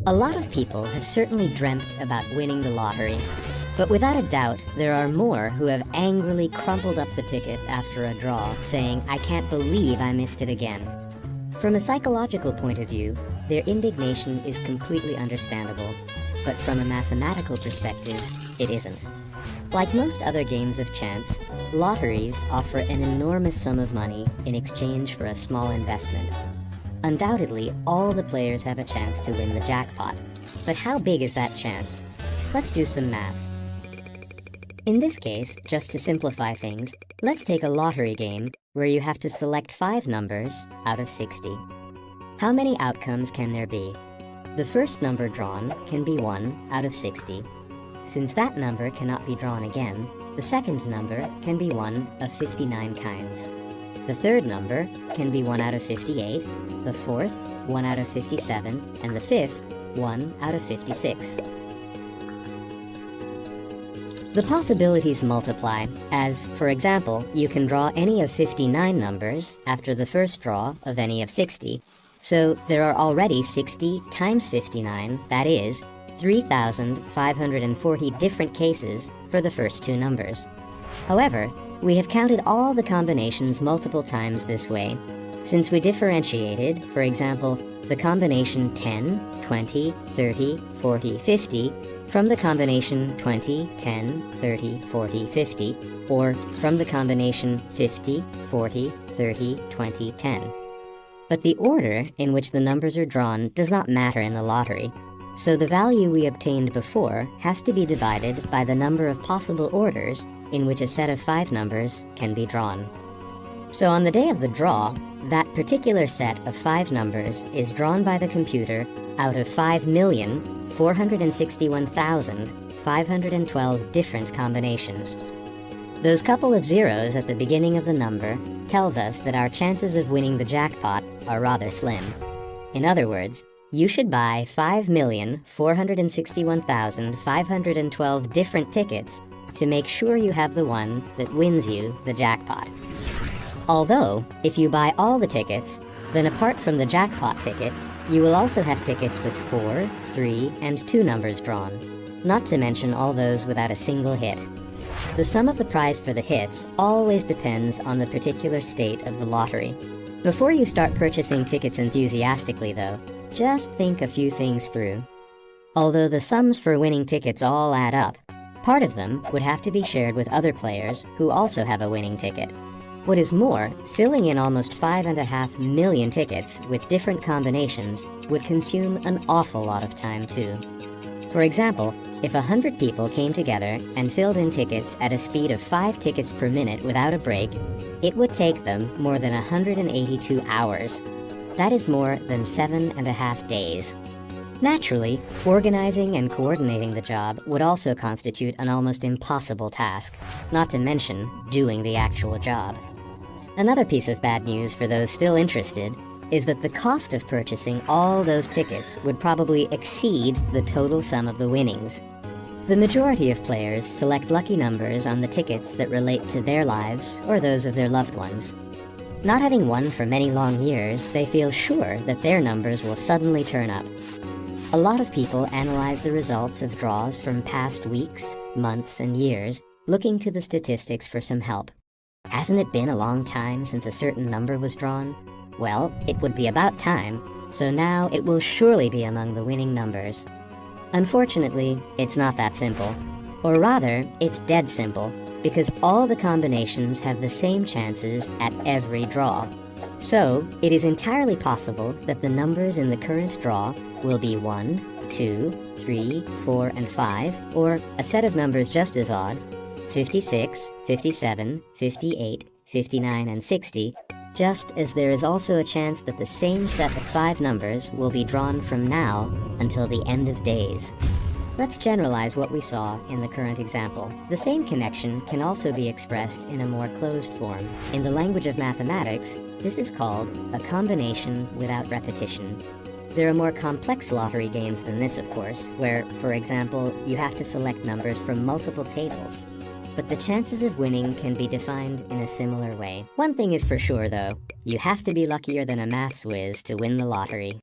A lot of people have certainly dreamt about winning the lottery, but without a doubt, there are more who have angrily crumpled up the ticket after a draw, saying, "I can't believe I missed it again." From a psychological point of view, their indignation is completely understandable, but from a mathematical perspective, it isn't. Like most other games of chance, lotteries offer an enormous sum of money in exchange for a small investment. Undoubtedly, all the players have a chance to win the jackpot. But how big is that chance? Let's do some math. In this case, just to simplify things, let's take a lottery game where you have to select 5 numbers out of 60. How many outcomes can there be? The first number drawn can be 1 out of 60. Since that number cannot be drawn again, the second number can be 1 of 59 kinds. The third number can be 1 out of 58, the fourth, 1 out of 57, and the fifth, 1 out of 56. The possibilities multiply, as, for example, you can draw any of 59 numbers after the first draw of any of 60, so there are already 60 times 59, that is, 3,540 different cases for the first 2 numbers. However, we have counted all the combinations multiple times this way, since we differentiated, for example, the combination 10, 20, 30, 40, 50 from the combination 20, 10, 30, 40, 50, or from the combination 50, 40, 30, 20, 10. But the order in which the numbers are drawn does not matter in the lottery, so the value we obtained before has to be divided by the number of possible orders in which a set of 5 numbers can be drawn. So on the day of the draw, that particular set of 5 numbers is drawn by the computer out of 5,461,512 different combinations. Those couple of zeros at the beginning of the number tells us that our chances of winning the jackpot are rather slim. In other words, you should buy 5,461,512 different tickets to make sure you have the one that wins you the jackpot. Although, if you buy all the tickets, then apart from the jackpot ticket, you will also have tickets with 4, 3, and 2 numbers drawn, not to mention all those without a single hit. The sum of the prize for the hits always depends on the particular state of the lottery. Before you start purchasing tickets enthusiastically, though, just think a few things through. Although the sums for winning tickets all add up, part of them would have to be shared with other players who also have a winning ticket. What is more, filling in almost 5.5 million tickets with different combinations would consume an awful lot of time too. For example, if 100 people came together and filled in tickets at a speed of 5 tickets per minute without a break, it would take them more than 182 hours. That is more than 7.5 days. Naturally, organizing and coordinating the job would also constitute an almost impossible task, not to mention doing the actual job. Another piece of bad news for those still interested is that the cost of purchasing all those tickets would probably exceed the total sum of the winnings. The majority of players select lucky numbers on the tickets that relate to their lives or those of their loved ones. Not having won for many long years, they feel sure that their numbers will suddenly turn up. A lot of people analyze the results of draws from past weeks, months, and years, looking to the statistics for some help. Hasn't it been a long time since a certain number was drawn? Well, it would be about time, so now it will surely be among the winning numbers. Unfortunately, it's not that simple. Or rather, it's dead simple, because all the combinations have the same chances at every draw. So, it is entirely possible that the numbers in the current draw will be 1, 2, 3, 4, and 5, or a set of numbers just as odd, 56, 57, 58, 59, and 60, just as there is also a chance that the same set of 5 numbers will be drawn from now until the end of days. Let's generalize what we saw in the current example. The same connection can also be expressed in a more closed form. In the language of mathematics, this is called a combination without repetition. There are more complex lottery games than this, of course, where, for example, you have to select numbers from multiple tables. But the chances of winning can be defined in a similar way. One thing is for sure, though, you have to be luckier than a maths whiz to win the lottery.